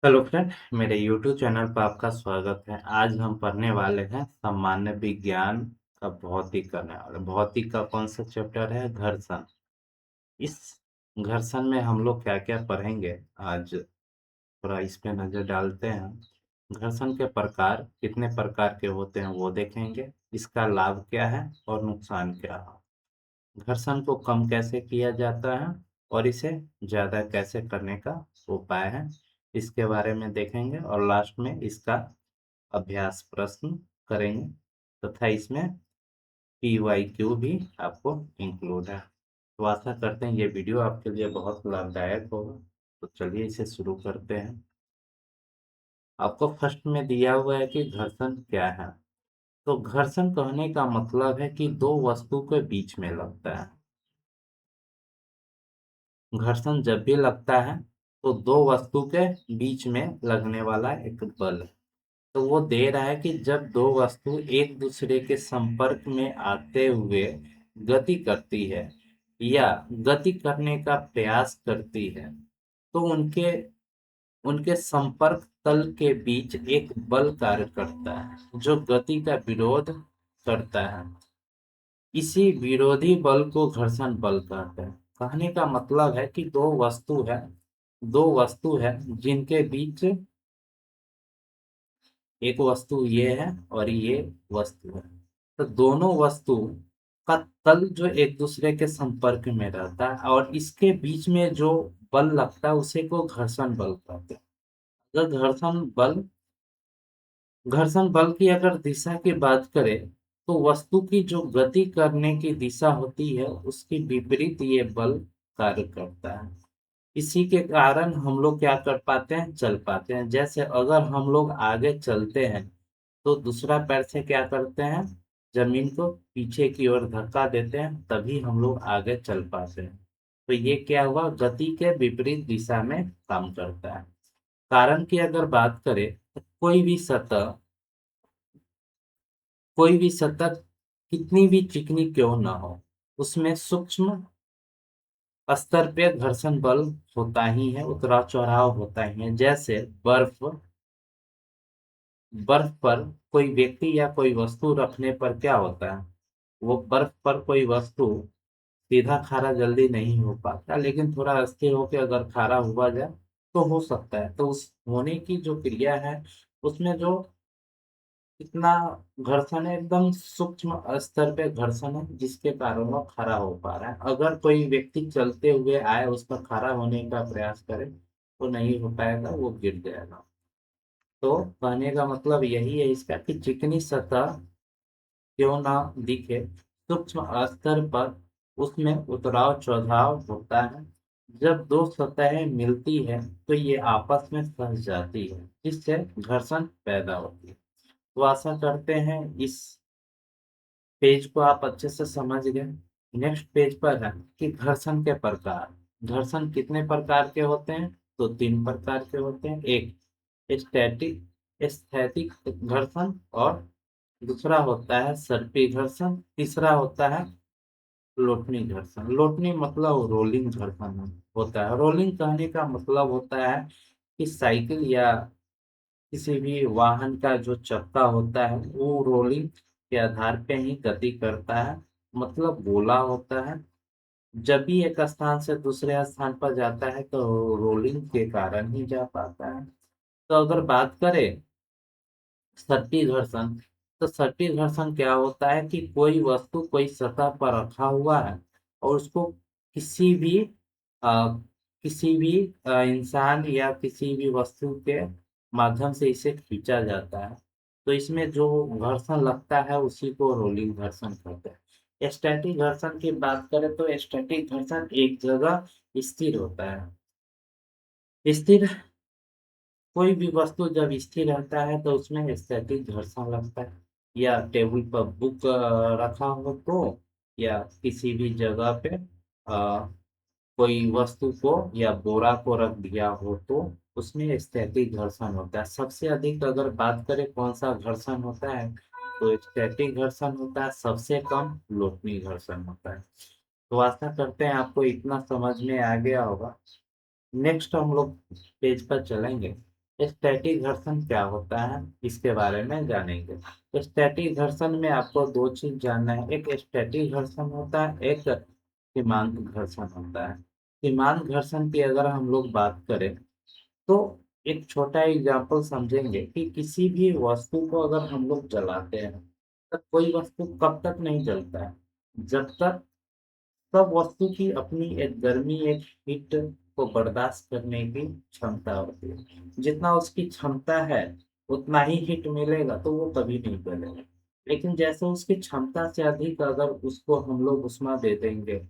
Hello friend, मेरे YouTube channel पर आपका स्वागत है। आज हम पढ़ने वाले हैं सामान्य विज्ञान का भौतिक करने वाले। भौतिक का कौन सा चैप्टर है? घर्षण। इस घर्षण में हम लोग क्या क्या पढ़ेंगे आज थोड़ा इस पे नजर डालते हैं। घर्षण के प्रकार कितने प्रकार के होते हैं वो देखेंगे। इसका लाभ क्या है और नुकसान क्या है। घर्षण को कम कैसे किया जाता है और इसे ज्यादा कैसे करने का उपाय है, इसके बारे में देखेंगे। और लास्ट में इसका अभ्यास प्रश्न करेंगे तथा इसमें PYQ भी आपको इंक्लूड है। तो आशा करते हैं ये वीडियो आपके लिए बहुत लाभदायक होगा। तो चलिए इसे शुरू करते हैं। आपको फर्स्ट में दिया हुआ है कि घर्षण क्या है। तो घर्षण कहने का मतलब है कि दो वस्तु के बीच में लगता है। घर्षण जब भी लगता है तो दो वस्तु के बीच में लगने वाला एक बल है। तो वो दे रहा है कि जब दो वस्तु एक दूसरे के संपर्क में आते हुए गति करती है या गति करने का प्रयास करती है तो उनके उनके संपर्क तल के बीच एक बल कार्य करता है जो गति का विरोध करता है। इसी विरोधी बल को घर्षण बल कहते हैं। कहने का मतलब है कि दो वस्तु है जिनके बीच एक वस्तु ये है और ये वस्तु है। तो दोनों वस्तु का तल जो एक दूसरे के संपर्क में रहता है और इसके बीच में जो बल लगता है उसे को घर्षण बल कहते हैं। अगर घर्षण बल की अगर दिशा की बात करें तो वस्तु की जो गति करने की दिशा होती है उसके विपरीत ये बल कार्य करता है। इसी के कारण हम लोग क्या कर पाते हैं, चल पाते हैं। जैसे अगर हम लोग आगे चलते हैं तो दूसरा पैर से क्या करते हैं, जमीन को पीछे की ओर धक्का देते हैं, तभी हम लोग आगे चल पाते हैं। तो ये क्या हुआ, गति के विपरीत दिशा में काम करता है। कारण की अगर बात करें तो कोई भी सतह कितनी भी चिकनी क्यों ना हो, उसमें सूक्ष्म स्तर पे घर्षण बल होता ही है, उतराव चढ़ाव होता ही है। जैसे बर्फ बर्फ पर कोई व्यक्ति या कोई वस्तु रखने पर क्या होता है, वो बर्फ पर कोई वस्तु सीधा खारा जल्दी नहीं हो पाता, लेकिन थोड़ा अस्थिर होकर अगर खारा हुआ जाए तो हो सकता है। तो उस होने की जो क्रिया है उसमें जो इतना घर्षण है, एकदम सूक्ष्म स्तर पे घर्षण है जिसके कारण वो खड़ा हो पा रहा है। अगर कोई व्यक्ति चलते हुए आए उसका खड़ा होने का प्रयास करे तो नहीं हो पाएगा, वो गिर जाएगा। तो कहने का मतलब यही है इसका कि चिकनी सतह क्यों ना दिखे, सूक्ष्म स्तर पर उसमें उतराव चढ़ाव होता है। जब दो सतहें मिलती है तो ये आपस में फंस जाती है जिससे घर्षण पैदा होती है। तो आशा करते हैं इस पेज को आप अच्छे से समझ गए। नेक्स्ट पेज पर है कि घर्षण के प्रकार। घर्षण कितने प्रकार के होते हैं? तो तीन प्रकार के होते हैं। एक स्टैटिक स्थैतिक घर्षण, और दूसरा होता है सर्पी घर्षण, तीसरा होता है लोटनी घर्षण। लोटनी मतलब रोलिंग घर्षण होता है। रोलिंग कहने का मतलब होता है कि साइकिल या किसी भी वाहन का जो चक्का होता है वो रोलिंग के आधार पे ही गति करता है, मतलब गोला होता है। जब भी एक स्थान से दूसरे स्थान पर जाता है तो रोलिंग के कारण ही जा पाता है। तो अगर बात करें सट्टी घर्षण, तो सट्टी घर्षण क्या होता है कि कोई वस्तु कोई सतह पर रखा हुआ है और उसको किसी भी आ, किसी भी इंसान या किसी भी वस्तु के माध्यम से इसे खींचा जाता है। तो इसमें जो घर्षण लगता है उसी को रोलिंग घर्षण कहते हैं। स्टैटिक घर्षण की बात करें तो स्टैटिक घर्षण एक जगह स्थिर होता है। स्थिर कोई भी वस्तु जब स्थिर रहता है तो उसमें स्थैतिक घर्षण लगता है। या टेबल पर बुक रखा हो तो, या किसी भी जगह पे कोई वस्तु को या बोरा को रख दिया हो तो उसमें स्थैतिक घर्षण होता है। सबसे अधिक अगर बात करें कौन सा घर्षण होता है तो स्थैतिक घर्षण होता है, सबसे कम लोटनी घर्षण होता है। तो आशा करते हैं आपको इतना समझ में आ गया होगा। नेक्स्ट हम लोग पेज पर चलेंगे। स्टैटिक घर्षण क्या होता है इसके बारे में जानेंगे। स्टैटिक घर्षण में आपको दो चीज जानना है, एक स्टैटिक घर्षण होता है, एक सीमांत घर्षण होता है। सीमांत घर्षण की अगर हम लोग बात करें तो एक छोटा एग्जाम्पल समझेंगे कि किसी भी वस्तु को अगर हम लोग जलाते हैं तो कोई वस्तु कब तक नहीं जलता है, जब तक सब वस्तु की अपनी एक गर्मी, एक हीट को बर्दाश्त करने की क्षमता होती है। जितना उसकी क्षमता है उतना ही हीट मिलेगा तो वो कभी नहीं जलेगा। लेकिन जैसे उसकी क्षमता से अधिक अगर उसको हम लोग उष्मा दे देंगे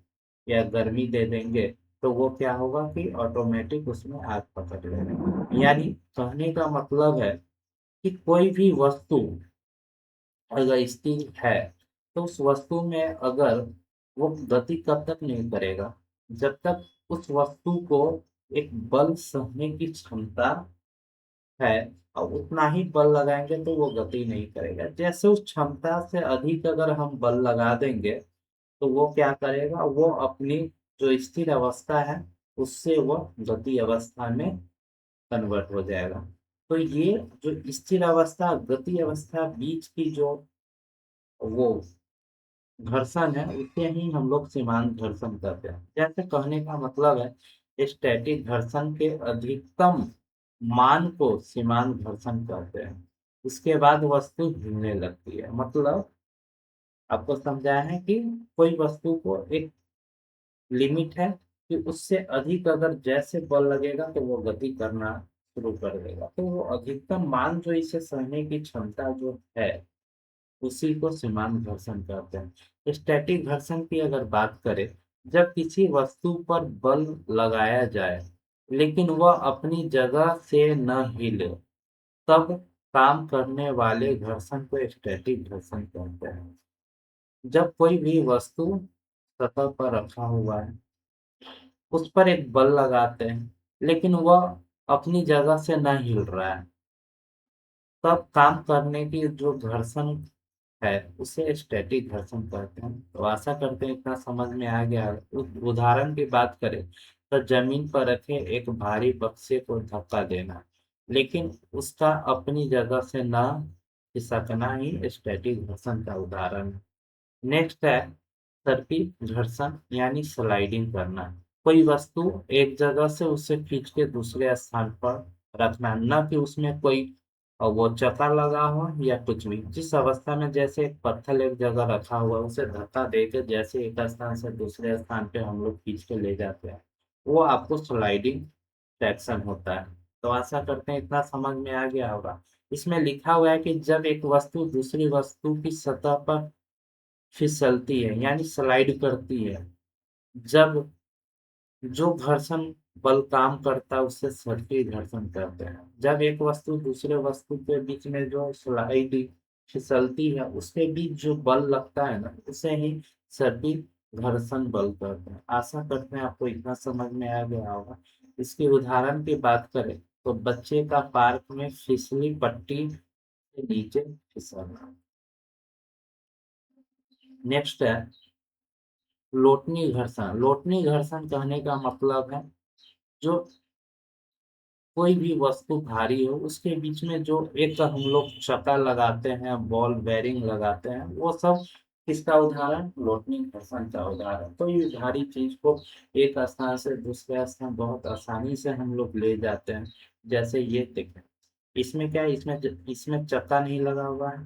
या गर्मी दे देंगे तो वो क्या होगा कि ऑटोमेटिक उसमें आग पकड़ लेगा। यानी कहने का मतलब है कि कोई भी वस्तु अगर स्थिर है तो उस वस्तु में अगर वो गति कब तक नहीं करेगा, जब तक उस वस्तु को एक बल सहने की क्षमता है और उतना ही बल लगाएंगे तो वो गति नहीं करेगा। जैसे उस क्षमता से अधिक अगर हम बल लगा देंगे तो वो क्या करेगा, वो अपनी जो स्थिर अवस्था है उससे वो गति अवस्था में कन्वर्ट हो जाएगा। तो ये जो स्थिर अवस्था गति अवस्था बीच की जो वो घर्षण है उसे ही हम लोग सीमांत घर्षण कहते हैं। जैसे कहने का मतलब है स्टैटिक घर्षण के अधिकतम मान को सीमांत घर्षण कहते हैं। इसके बाद वस्तु हिलने लगती है। मतलब आपको समझाया है कि कोई वस्तु को एक लिमिट है कि उससे अधिक अगर जैसे बल लगेगा तो वो गति करना शुरू कर देगा। तो वो अधिकतम मान जो इसे सहने की क्षमता जो है उसी को सीमांत घर्षण कहते हैं। स्टैटिक घर्षण की अगर बात करें, जब किसी वस्तु पर बल लगाया जाए लेकिन वह अपनी जगह से न हिले तब काम करने वाले घर्षण को स्टैटिक घर्षण कहते हैं। जब कोई भी वस्तु सतह पर रखा हुआ है, उस पर एक बल लगाते हैं लेकिन वह अपनी जगह से न हिल रहा है, तब काम करने की जो घर्षण है उसे स्टैटिक घर्षण कहते हैं। तो आशा करते हैं इतना समझ में आ गया है। उदाहरण की बात करें तो जमीन पर रखे एक भारी बक्से को धक्का देना लेकिन उसका अपनी जगह से न खिसकना ही स्टैटिक घर्षण का उदाहरण है। नेक्स्ट है सर्पिल घर्षण यानी स्लाइडिंग करना। कोई वस्तु एक जगह से उसे खींच के दूसरे स्थान पर रखना, न कि उसमें कोई वो चक्का लगा हो या कुछ भी। जिस अवस्था में जैसे एक पत्थर एक जगह रखा हुआ है उसे धक्का देकर जैसे एक स्थान से दूसरे स्थान पे हम लोग खींच के ले जाते हैं, वो आपको स्लाइडिंग ट्रैक्शन होता है। तो आशा करते हैं इतना समझ में आ गया होगा। इसमें लिखा हुआ है कि जब एक वस्तु दूसरी वस्तु की सतह पर फिसलती है यानी स्लाइड करती है, जब जो घर्षण बल काम करता है उससे सर्पिल घर्षण कहते हैं। जब एक वस्तु दूसरे वस्तु के बीच में जो स्लाइड फिसलती है उसके बीच जो बल लगता है ना उसे ही सर्पिल घर्षण बल कहते हैं। आशा करते हैं आपको इतना समझ में आ गया होगा। इसके उदाहरण की बात करें तो बच्चे का पार्क में फिसली पट्टी के नीचे फिसलना। नेक्स्ट है लोटनी घर्षण। लोटनी घर्षण कहने का मतलब है जो कोई भी वस्तु भारी हो उसके बीच में जो एक हम लोग चक्का लगाते हैं, बॉल बेरिंग लगाते हैं, वो सब किसका उदाहरण, लोटनी घर्षण का उदाहरण। तो ये भारी चीज को एक स्थान से दूसरे स्थान बहुत आसानी से हम लोग ले जाते हैं। जैसे ये देखें, इसमें क्या है, इसमें चक्का नहीं लगा हुआ है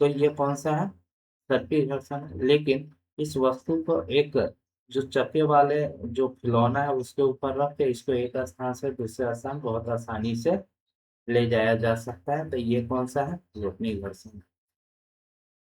तो ये कौन सा है, सर्पिल घर्षण है। लेकिन इस वस्तु को एक जो चक्के वाले जो खिलौना है उसके ऊपर रख के इसको एक स्थान से दूसरे स्थान बहुत आसानी से ले जाया जा सकता है। तो ये कौन सा है, रोटनी घर्षण।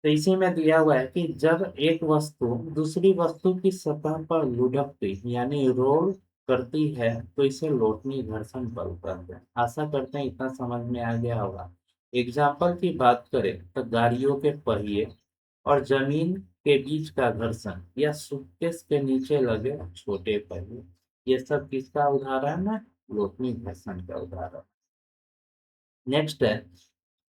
तो इसी में दिया हुआ है कि जब एक वस्तु दूसरी वस्तु की सतह पर लुढ़कती यानी रोल करती है तो इसे लोटनी घर्षण बल कहते हैं। आशा करते हैं इतना समझ में आ गया होगा। एग्जाम्पल की बात करें तो गाड़ियों के पहिए और जमीन के बीच का घर्षण या सूटकेस के नीचे लगे छोटे पहिए, ये सब किसका उदाहरण है, लोटनी घर्षण का उदाहरण। नेक्स्ट है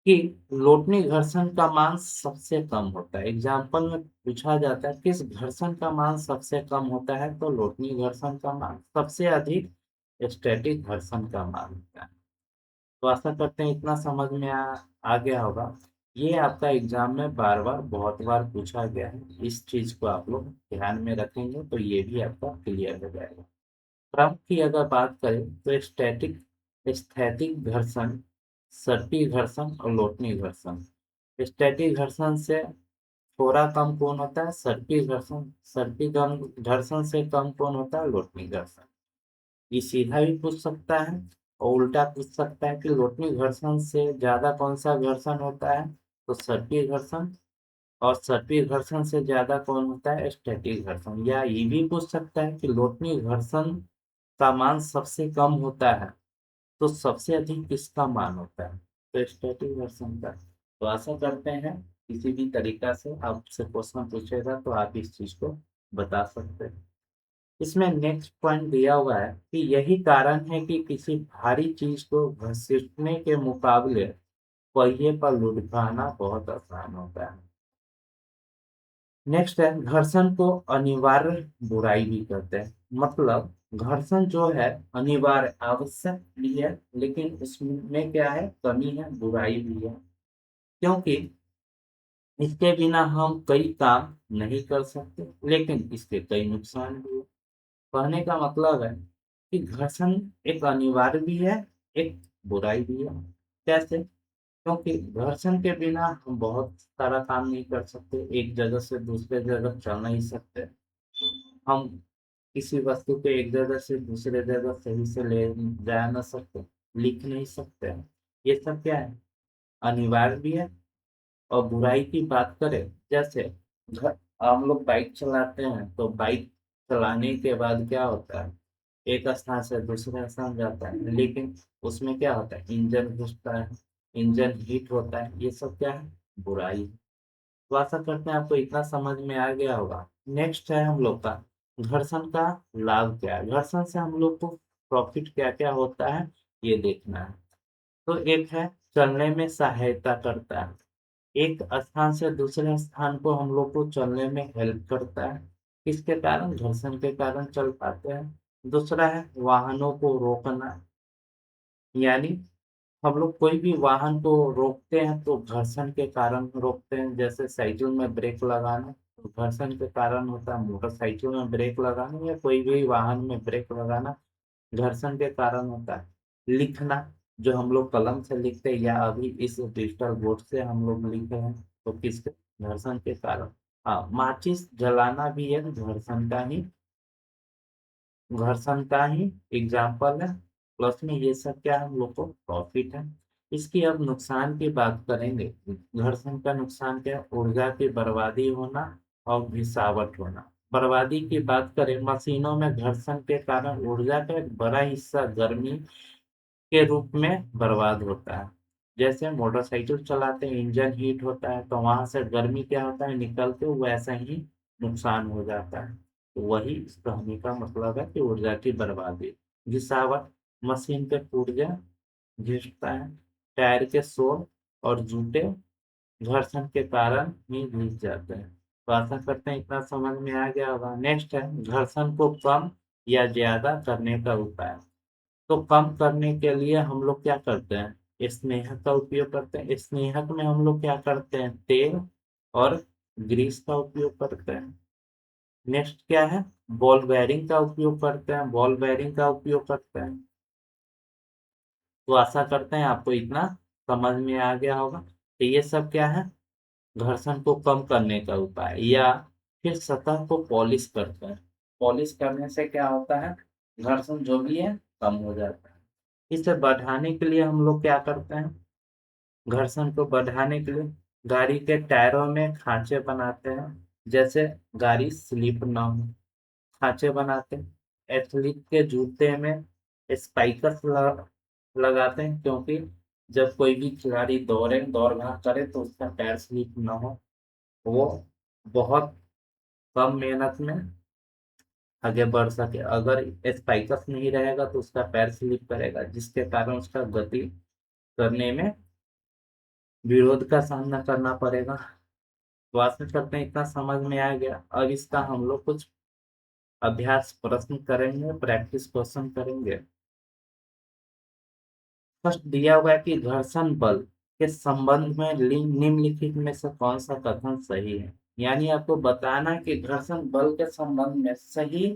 कि लोटनी घर्षण का मान सबसे कम होता है। एग्जाम्पल में पूछा जाता है किस घर्षण का मान सबसे कम होता है, तो लोटनी घर्षण का मान। सबसे अधिक स्टैटिक घर्षण का मान होता है। तो आशा करते हैं इतना समझ में आ गया होगा। ये आपका एग्जाम में बार बार बहुत बार पूछा गया है, इस चीज को आप लोग ध्यान में रखेंगे तो ये भी आपका क्लियर हो जाएगा। क्रम की अगर बात करें तो स्टैटिक स्थैतिक घर्षण, सर्पी घर्षण और लोटनी घर्षण। स्टैटिक घर्षण से थोड़ा कम कौन होता है? सर्पी घर्षण। सर्पी कम घर्षण से कम कौन होता है? लोटनी घर्षण। ये सीधा भी पूछ सकता है और उल्टा पूछ सकता है कि लोटनी घर्षण से ज्यादा कौन सा घर्षण होता है, तो सर्पी घर्षण। और सर्पी घर्षण से ज्यादा कौन होता है? स्टैटिक घर्षण। या ये भी पूछ सकता है कि लोटनी घर्षण का मान सबसे कम होता है तो सबसे अधिक किसका मान होता है? तो स्टैटिक घर्षण का। तो आशा करते हैं किसी भी तरीका से आपसे क्वेश्चन पूछेगा तो आप इस चीज को बता सकते हैं। इसमें नेक्स्ट पॉइंट दिया हुआ है कि यही कारण है कि किसी भारी चीज को घसीटने के मुकाबले पहिए पर लुढ़काना बहुत आसान होता है। नेक्स्ट है घर्षण को अनिवार्य बुराई भी कहते हैं। मतलब घर्षण जो है अनिवार्य आवश्यक भी है, लेकिन उसमें क्या है? कमी है, बुराई भी है। क्योंकि इसके बिना हम कई काम नहीं कर सकते, लेकिन इसके कई नुकसान भी है। कहने का मतलब है कि घर्षण एक अनिवार्य भी है, एक बुराई भी है। कैसे? क्योंकि घर्षण के बिना हम बहुत सारा काम नहीं कर सकते, एक जगह से दूसरे जगह चल नहीं सकते, हम किसी वस्तु को एक जगह से दूसरे जगह सही से ले जा ना सकते, लिख नहीं सकते। ये सब क्या है? अनिवार्य भी है। और बुराई की बात करें, जैसे घर हम लोग बाइक चलाते हैं तो बाइक चलाने के बाद क्या होता है? एक स्थान से दूसरे स्थान जाता है, लेकिन उसमें क्या होता है? इंजन घुसता है, इंजन हीट होता है, ये सब क्या है? बुराई है। तो आशा करते हैं आपको इतना समझ में आ गया होगा। नेक्स्ट है हम लोग का घर्षण का लाभ क्या है, घर्षण से हम लोग को प्रॉफिट क्या क्या होता है ये देखना है। तो एक है चलने में सहायता करता है, एक स्थान से दूसरे स्थान को हम लोग को चलने में हेल्प करता है। किसके कारण? घर्षण के कारण चल पाते हैं। दूसरा है वाहनों को रोकना, यानी हम लोग कोई भी वाहन को रोकते हैं तो घर्षण के कारण रोकते हैं। जैसे साइकिल में ब्रेक लगाना तो घर्षण के कारण होता है, मोटरसाइकिल में ब्रेक लगाना या कोई भी वाहन में ब्रेक लगाना घर्षण के कारण होता है। लिखना, जो हम लोग कलम से लिखते हैं या अभी इस डिजिटल बोर्ड से हम लोग लिखे हैं, तो किसके? घर्षण के कारण। हाँ, माचिस जलाना भी एक घर्षण का ही एग्जाम्पल है। प्लस में ये सब क्या हम लोग को प्रॉफिट है। इसकी अब नुकसान की बात करेंगे। घर्षण का नुकसान क्या है? ऊर्जा की बर्बादी होना और घिसावट होना। बर्बादी की बात करें, मशीनों में घर्षण के कारण ऊर्जा का एक बड़ा हिस्सा गर्मी के रूप में बर्बाद होता है। जैसे मोटरसाइकिल चलाते हैं, इंजन हीट होता है तो वहां से गर्मी क्या होता है? निकल के वैसा ही नुकसान हो जाता है। तो वही इस कहानी का मतलब है कि ऊर्जा की बर्बादी। घिसावट, मशीन के पुर्जे घिसता है, टायर के शोर और जूते घर्षण के कारण ही घिस जाते हैं। तो आशा करते हैं इतना समझ में आ गया होगा। नेक्स्ट है घर्षण को कम या ज्यादा करने का उपाय। तो कम करने के लिए हम लोग क्या करते हैं? स्नेहक का उपयोग करते हैं। स्नेहक में हम लोग क्या करते हैं? तेल और ग्रीस का उपयोग करते हैं। नेक्स्ट क्या है? बॉल बेयरिंग का उपयोग करते हैं, बॉल बेयरिंग का उपयोग करते हैं। तो आशा करते हैं आपको इतना समझ में आ गया होगा। तो ये सब क्या है? घर्षण को कम करने का उपाय। या फिर सतह को पॉलिश करते हैं। पॉलिश करने से क्या होता है? घर्षण जो भी है कम हो जाता है। इसे बढ़ाने के लिए हम लोग क्या करते हैं? घर्षण को बढ़ाने के लिए गाड़ी के टायरों में खांचे बनाते हैं, जैसे गाड़ी स्लिप ना हो, खांचे बनाते हैं। एथलीट के जूते में स्पाइकर्स लगाते हैं, क्योंकि जब कोई भी खिलाड़ी दौड़ भाग करे तो उसका पैर स्लिप ना हो, वो बहुत कम मेहनत में आगे बढ़ सके। अगर स्पाइकर्स नहीं रहेगा तो उसका पैर स्लिप करेगा, जिसके कारण उसका गति करने में विरोध का सामना करना पड़ेगा। तो आशा करते हैं इतना समझ में आ गया। अब इसका हम लोग कुछ अभ्यास प्रश्न करेंगे, प्रैक्टिस क्वेश्चन करेंगे। फर्स्ट दिया हुआ है कि घर्षण बल के संबंध में निम्नलिखित में से कौन सा कथन सही है। यानी आपको बताना है कि घर्षण बल के संबंध में सही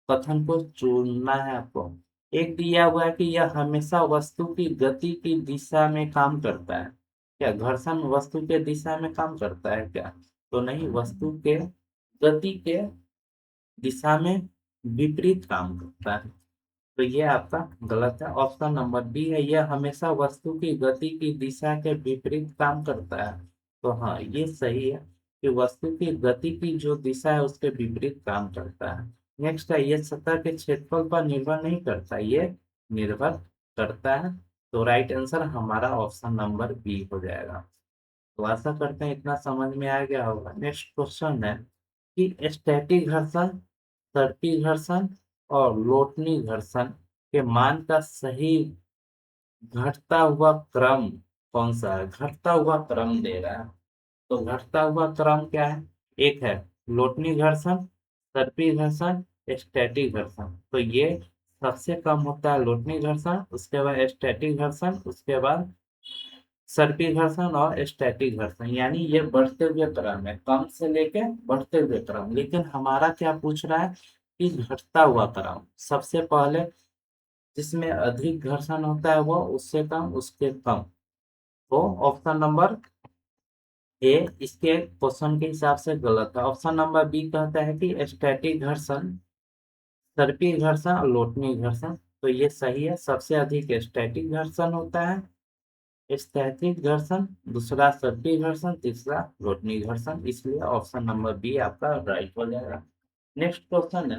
कथन को चुनना है आपको। एक दिया हुआ है कि यह हमेशा वस्तु की गति की दिशा में काम करता है। क्या घर्षण वस्तु के दिशा में काम करता है क्या? तो नहीं, वस्तु के गति के दिशा में विपरीत काम करता है। तो ये आपका गलत है। ऑप्शन नंबर बी है, यह हमेशा वस्तु की गति की दिशा के विपरीत काम करता है। तो हाँ, ये सही है कि वस्तु की गति की जो दिशा है उसके विपरीत काम करता है। नेक्स्ट है, ये सतह के क्षेत्रफल पर निर्भर नहीं करता, ये निर्भर करता है। तो राइट आंसर हमारा ऑप्शन नंबर बी हो जाएगा। तो आशा करते हैं इतना समझ में आ गया होगा। नेक्स्ट क्वेश्चन है कि स्टैटिक घर्षण, सर्पी घर्षण और लोटनी घर्षण के मान का सही घटता हुआ क्रम कौन सा है? घटता हुआ क्रम दे रहा है। तो घटता हुआ क्रम क्या है? एक है लोटनी घर्षण, सर्पी घर्षण, स्टैटिक घर्षण। तो ये सबसे कम होता है लोटनी घर्षण, उसके बाद स्टैटिक घर्षण, उसके बाद सर्पी घर्षण और स्टैटिक घर्षण। यानी ये बढ़ते हुए क्रम है, कम से लेके बढ़ते हुए क्रम। लेकिन हमारा क्या पूछ रहा है कि घटता हुआ क्रम। सबसे पहले जिसमें अधिक घर्षण होता है वो उससे कम, उसके कम। तो ऑप्शन नंबर ए इसके क्वेश्चन के हिसाब से गलत है। ऑप्शन नंबर बी कहता है कि स्टैटिक घर्षण, सर्पी घर्षण और लोटनी घर्षण। तो ये सही है, सबसे अधिक स्टैटिक घर्षण होता है, स्थैतिक घर्षण, दूसरा सर्पी घर्षण, तीसरा लोटनी घर्षण। इसलिए ऑप्शन नंबर बी आपका राइट हो जाएगा। नेक्स्ट क्वेश्चन है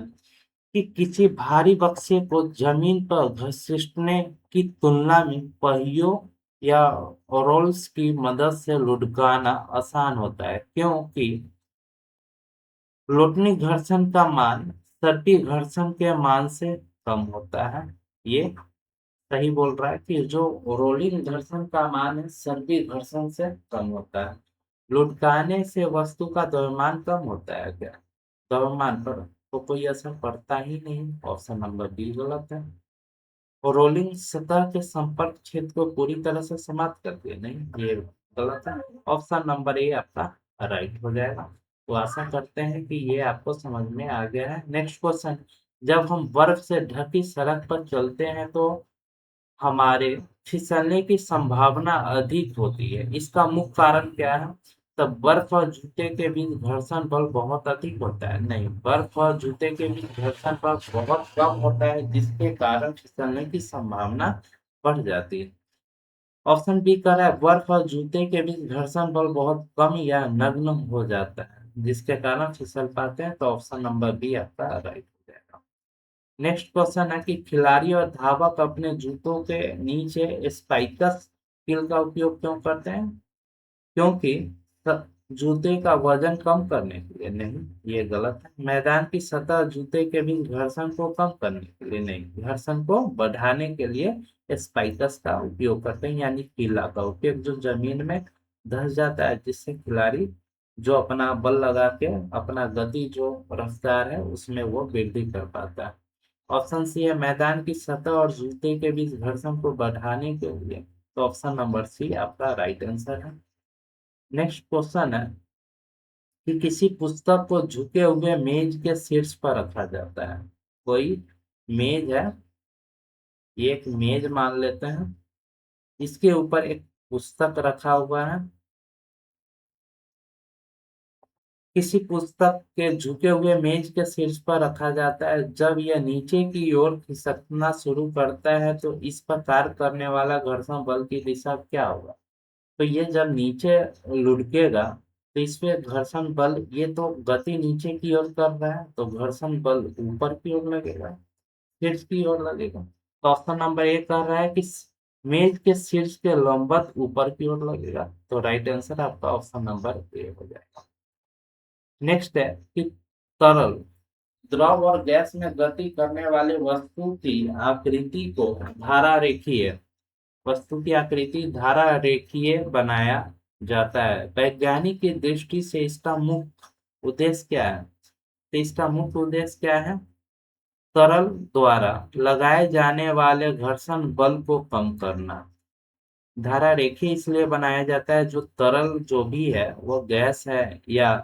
कि किसी भारी बक्से को जमीन पर घसीटने की तुलना में पहियों या रोल्स की मदद से लुढ़काना आसान होता है, क्योंकि लोटनी घर्षण का मान सर्पी घर्षण के मान से कम होता है। ये सही बोल रहा है कि जो रोलिंग घर्षण का मान है सर्पी घर्षण से कम होता है। लुढ़काने से वस्तु का द्रव्यमान कम होता है क्या? द्रव्यमान पर तो कोई असर पड़ता ही नहीं। ऑप्शन नंबर बी गलत है। और रोलिंग सतह के संपर्क क्षेत्र को पूरी तरह से समाप्त करती है, नहीं, ये गलत है। ऑप्शन नंबर ए आपका राइट हो जाएगा। तो आशा करते हैं कि ये आपको समझ में आ गया है। नेक्स्ट क्वेश्चन, जब हम बर्फ से ढकी सड़क पर चलते हैं तो हमारे फिसलने की संभावना अधिक होती है, इसका मुख्य कारण क्या है? तब बर्फ और जूते के बीच घर्षण बल बहुत अधिक होता है, नहीं, बर्फ और जूते के बीच घर्षण बल बहुत कम होता है, जिसके कारण फिसलने की संभावना बढ़ जाती है। ऑप्शन बी कह रहा है बर्फ और जूते के बीच घर्षण बल बहुत कम या नगण्य हो जाता है, जिसके कारण फिसल पाते हैं। तो ऑप्शन नंबर बी आपका राइट हो जाएगा। नेक्स्ट क्वेश्चन है कि खिलाड़ी और धावक अपने जूतों के नीचे स्पाइकस हील का उपयोग क्यों करते हैं? क्योंकि जूते का वजन कम करने के लिए, नहीं, ये गलत है। मैदान की सतह जूते के बीच घर्षण को कम करने के लिए, नहीं, घर्षण को बढ़ाने के लिए स्पाइकस का उपयोग करते हैं, यानी कीला का उपयोग जो जमीन में धंस जाता है, जिससे खिलाड़ी जो अपना बल लगा के अपना गति जो रफ्तार है उसमें वो वृद्धि कर पाता है। ऑप्शन सी है मैदान की सतह और जूते के बीच घर्षण को बढ़ाने के लिए। तो ऑप्शन नंबर सी आपका राइट आंसर है। नेक्स्ट क्वेश्चन है कि किसी पुस्तक को झुके हुए मेज के शीर्ष पर रखा जाता है। कोई मेज है, ये एक मेज मान लेते हैं, इसके ऊपर एक पुस्तक रखा हुआ है। किसी पुस्तक के झुके हुए मेज के शीर्ष पर रखा जाता है, जब यह नीचे की ओर खिसकना शुरू करता है तो इस पर कार्य करने वाला घर्षण बल की दिशा क्या होगा? तो ये जब नीचे लुढ़केगा तो इस पे घर्षण बल, ये तो गति नीचे की ओर कर रहा है तो घर्षण बल ऊपर की ओर लगेगा, शीर्ष की ओर लगेगा। तो ऑप्शन नंबर ए कह रहा है कि मेज के शीर्ष के लंबवत ऊपर की ओर लगेगा। तो राइट आंसर आपका ऑप्शन नंबर ए हो जाएगा। नेक्स्ट है कि तरल, द्रव और गैस में गति करने वाले वस्तु की आकृति को धारा रेखीय, वस्तु की आकृति धारा रेखीय बनाया जाता है। वैज्ञानिक की दृष्टि से इसका मुख्य उद्देश्य क्या है? तो इसका मुख्य उद्देश्य क्या है? तरल द्वारा लगाए जाने वाले घर्षण बल को कम करना। धारा रेखीय इसलिए बनाया जाता है, जो तरल जो भी है वो गैस है या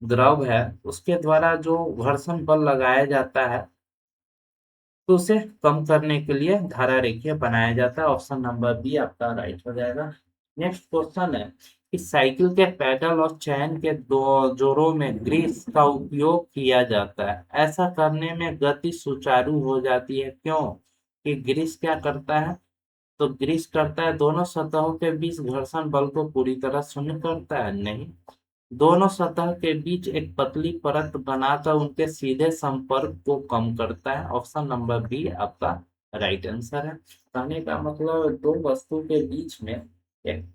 द्रव है, उसके द्वारा जो घर्षण बल लगाया जाता है तो उसे कम करने के लिए धारा रेखीय बनाया जाता है। ऑप्शन नंबर बी आपका राइट हो जाएगा। नेक्स्ट क्वेश्चन है कि साइकिल के पेडल और चैन के दो जोड़ों में ग्रीस का उपयोग किया जाता है। ऐसा करने में गति सुचारू हो जाती है, क्यों? कि ग्रीस क्या करता है? तो ग्रीस करता है दोनों सतहों के बीच घर्षण बल को पूरी तरह शून्य करता है? नहीं, दोनों सतह के बीच एक पतली परत बनाकर उनके सीधे संपर्क को कम करता है। ऑप्शन नंबर बी आपका राइट आंसर है। कहने का मतलब दो वस्तु के बीच में एक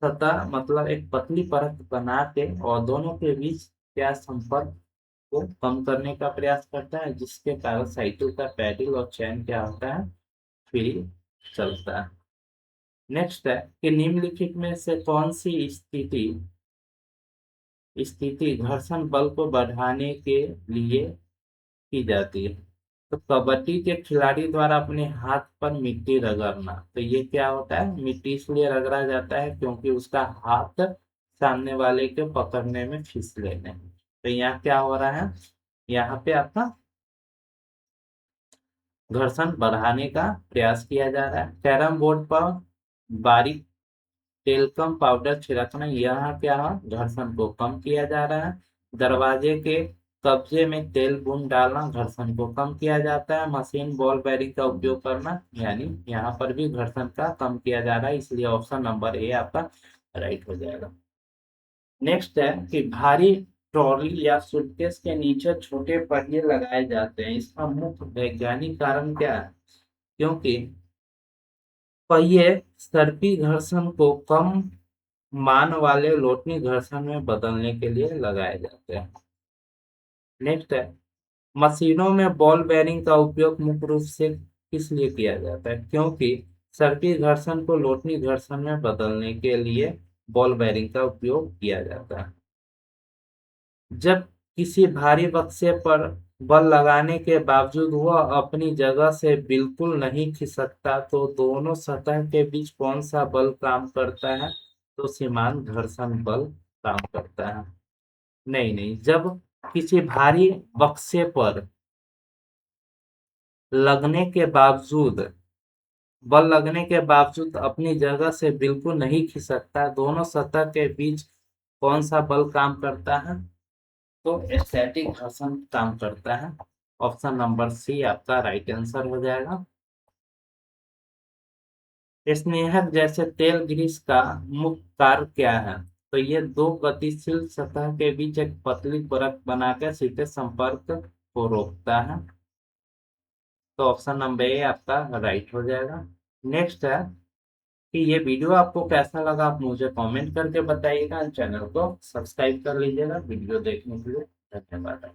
सतह मतलब एक पतली परत बना के और दोनों के बीच क्या संपर्क को कम करने का प्रयास करता है, जिसके कारण साइकिल का पैडल और चैन क्या होता है, फ्री चलता है। नेक्स्ट है कि निम्नलिखित में से कौन सी स्थिति घर्षण बल को बढ़ाने के लिए की जाती है? तो कबड्डी के खिलाड़ी द्वारा अपने हाथ पर मिट्टी रगड़ना, तो ये क्या होता है? मिट्टी इसलिए रगड़ा जाता है क्योंकि उसका हाथ सामने वाले के पकड़ने में फिसले नहीं। तो यहाँ क्या हो रहा है? यहाँ पे आपका घर्षण बढ़ाने का प्रयास किया जा रहा है। कैरम बोर्ड पर बारीक टेल्कम पाउडर छिड़कना, यह क्या है? घर्षण को कम किया जा रहा है। दरवाजे के कब्जे में तेल बूंद डालना, घर्षण को कम किया जाता है। मशीन बॉल बेयरिंग का उपयोग करना, यानी यहाँ पर भी घर्षण का कम किया जा रहा है, इसलिए ऑप्शन नंबर ए आपका राइट हो जाएगा। नेक्स्ट है कि भारी ट्रॉली या सूटकेस के नीचे छोटे पहिए लगाए जाते हैं, इसका मुख्य वैज्ञानिक कारण क्या है? क्योंकि पहिए सर्पी घर्षण को कम मान वाले लोटनी घर्षण में बदलने के लिए लगाए जाते हैं। नेक्स्ट है मशीनों में बॉल बेयरिंग का उपयोग मुख्य रूप से किस लिए किया जाता है? क्योंकि सर्पी घर्षण को लोटनी घर्षण में बदलने के लिए बॉल बेयरिंग का उपयोग किया जाता है। जब किसी भारी बक्से पर बल लगाने के बावजूद वह अपनी जगह से बिल्कुल नहीं खिसकता तो दोनों सतह के बीच कौन सा बल काम करता है? तो सीमांत घर्षण बल काम करता है। नहीं नहीं, जब किसी भारी बक्से पर लगने के बावजूद बल लगने के बावजूद अपनी जगह से बिल्कुल नहीं खिसकता, दोनों सतह के बीच कौन सा बल काम करता है? तो स्टैटिक घर्षण काम करता है। ऑप्शन नंबर सी आपका राइट आंसर हो जाएगा। स्नेहक जैसे तेल ग्रीस का मुख्य कार्य क्या है? तो ये दो गतिशील सतह के बीच एक पतली परत बनाकर सीधे संपर्क को रोकता है। तो ऑप्शन नंबर ए आपका राइट हो जाएगा। नेक्स्ट है कि ये वीडियो आपको कैसा लगा, आप मुझे कमेंट करके बताइएगा। चैनल को सब्सक्राइब कर लीजिएगा। वीडियो देखने के लिए धन्यवाद।